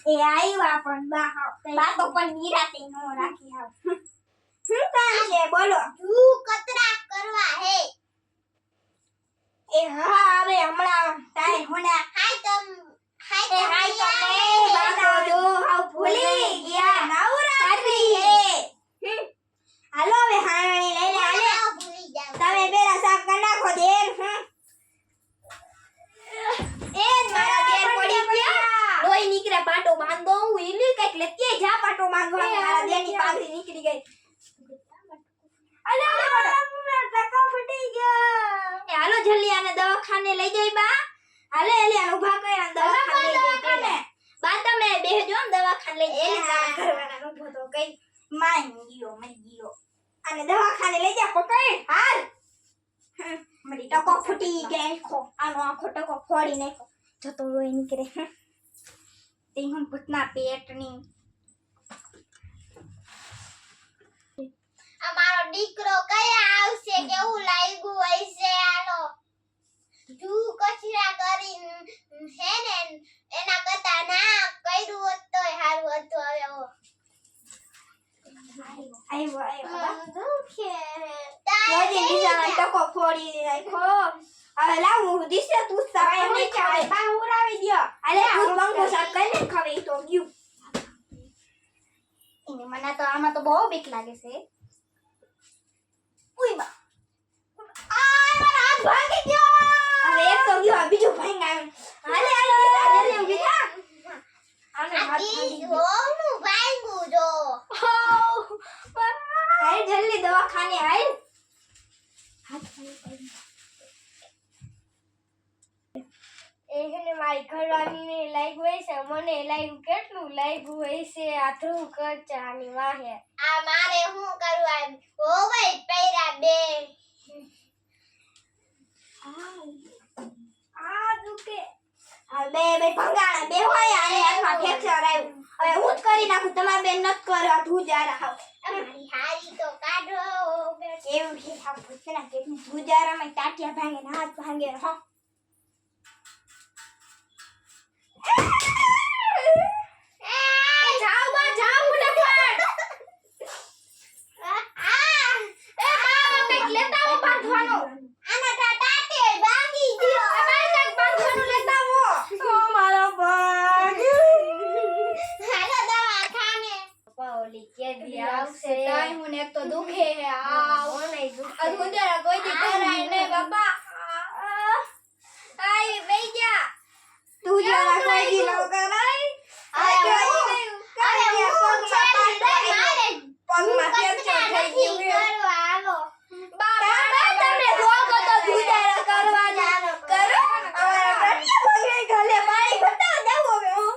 એ આઈવા પણ બા તો પણ નિરાતે નો રાખી આવ શું કામ છે બોલો તું કતરા કરવા હે એ હા હવે હમણાં તારે હોના હાય તમે બાતો જો હાવ ભૂલી ગયા નવરાત્રી હે હાલો હવે હાણી લઈને આલે ભૂલી જાવ તમે પેલા સાફ કરી નાખો દેર એ મારા દેર પડી ગયા લોહી નીકળે પાટો બાંધો હું ઈલી કઈક લેતી જા પાટો બાંધવા મારા દેરની પાઘડી નીકળી ગઈ અલે ટકા ફટી ગયા એ હાલો જલ્દી આને દવાખાને લઈ જઈ બા હાલે એલી ઉભા કર આને દવાખાને લઈ જઈ બા તમે બેહજો દવાખાને લઈ જઈ એલી કરવાના ઉભો તો કઈ મરી ગયો આને દવાખાને લઈ જા પકડ હાલ મરી ટકો ફૂટી ગયો આનો આખો ટકો ફોડી નાખ્યો જતો રોઈ નીકળે તે હું ભૂતના પેટની અમારો દીકરો કયા આવશે કેવું લાગ્યું હશે આનો તું કચરા કરી હે ને એના કરતા ના કર્યું હોત તોય સારું હતું હવે આવ્યો દુખે રોજી બીજાનો ટકો ફોડી નાખ્યો હવે લાવ હું દિશે તું સાય ને ચાલે બા ઉરાવી દ્યો અલે ભૂત બંકો સાથ કરીને ખવે તો ગયું એને મને તો આમાં તો બહુ બીક લાગે છે ઉઈ બા આ મારા હાથ ભાગી ગયો હવે એક તો ગયો બીજો ભાંગાયો હાલે જલ્દી ઊભી થા આને હાથ ભાગી ગયો હોનું ભાંગું જો હાલ જલ્દી દવાખાને હાલ હાથ ભાગી એને મારી ઘરવાળીને લાગ્યું હોય છે મને લાગ્યું કેટલું લાગ્યું હોય છે આ ધ્રુવ કચાની વાહે આ મારે શું કરવું હોવે પૈરા બે આ દુકે આ બે ભંગાણા બે હોય આને હાથમાં ફ્રેક્ચર આવ્યું હવે હું જ કરી નાખું તમારે બેન નત કરવા ધુજારા હાવ મારી હારી તો કાઢો કેવું છે હાવ ભૂતના કેટલી ધુજારામાં ટાટિયા ભાંગે ને હાથ ભાંગે હો તો દુખે હે આ ઓને દુખે અધુંદરા કોઈ દી કરાય ને બાપા આઈ બેઈ જા તું જરા કોઈ દી ન કરાય આ પગમાં ફ્રેક્ચર થઈ ગયું હાલો બાબા તમે રોકો તો ધુજારા કરવા જાનો કરો અમારા ટટિયા ભાંગી ગલે પાણી બતાવ દેવો હવે હું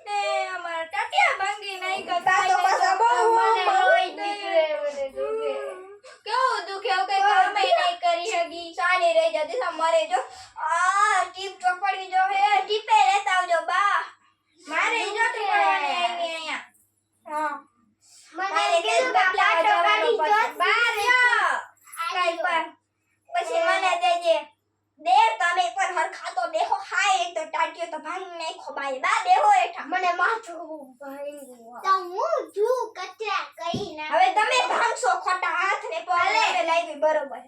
ને અમારા ટટિયા ભાંગી નહીં કરતા તો પાછા બહુ રોઈ નીકળે મને દુખે કેવું દુખે કે કામે નહીં કરી હગી સાની રહી જતી સા મરે જો આ ટીપ ચોપડી જો હે ટીપે લેતા આવજો બા મારે જો ટીપવાની આવી અહીંયા હા મારે કે બાપલા જવાનું બાર યો કાઈ પર પછી મને દેજે દે તમે પણ હરખા તો દેખો હાય એક તો ટાટિયો તો ભાંગી નાખો બાય બા દેહો એઠા મને માથું ભાંગ્યું તો હું જુ કચરા કરી ના હવે તમે ભાંગશો ખોટા હાથ ને પગ હવે લાગી બરોબર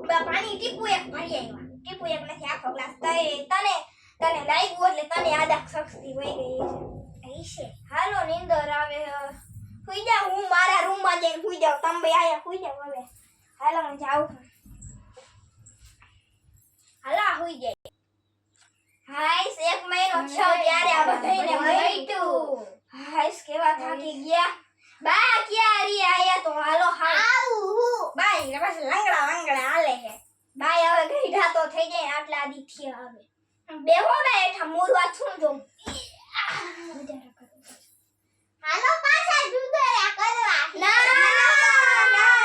બા પાણી ટીપુ એક ભરી આવ્યા ટીપુ એક નથી આખો ગ્લાસ તને લાગ્યું એટલે તને આદા શક્તિ વહી ગઈ છે હાલો નીંદર આવે હુઈ જાવ હું મારા રૂમમાં જઈને હુઈ જાવ તમે બે આયા હુઈ જાવ હવે હાલો હું જાઉં હાલા હુઈ જાય હાઈસ એક મહિનો થયો ત્યારે આ બધાને મળ્યું હાઈસ કેવા થાકી ગયા બા ક્યાં રી આયા તો હાલો આવું બાઈ બસ લંગડા હાલે છે બાઈ હવે ગઈઢા તો થઈ જાય આટલા દી થયા હવે બેહો બે એઠા મોરવા છું જો હાલો પાછા જુદરા કરવા ના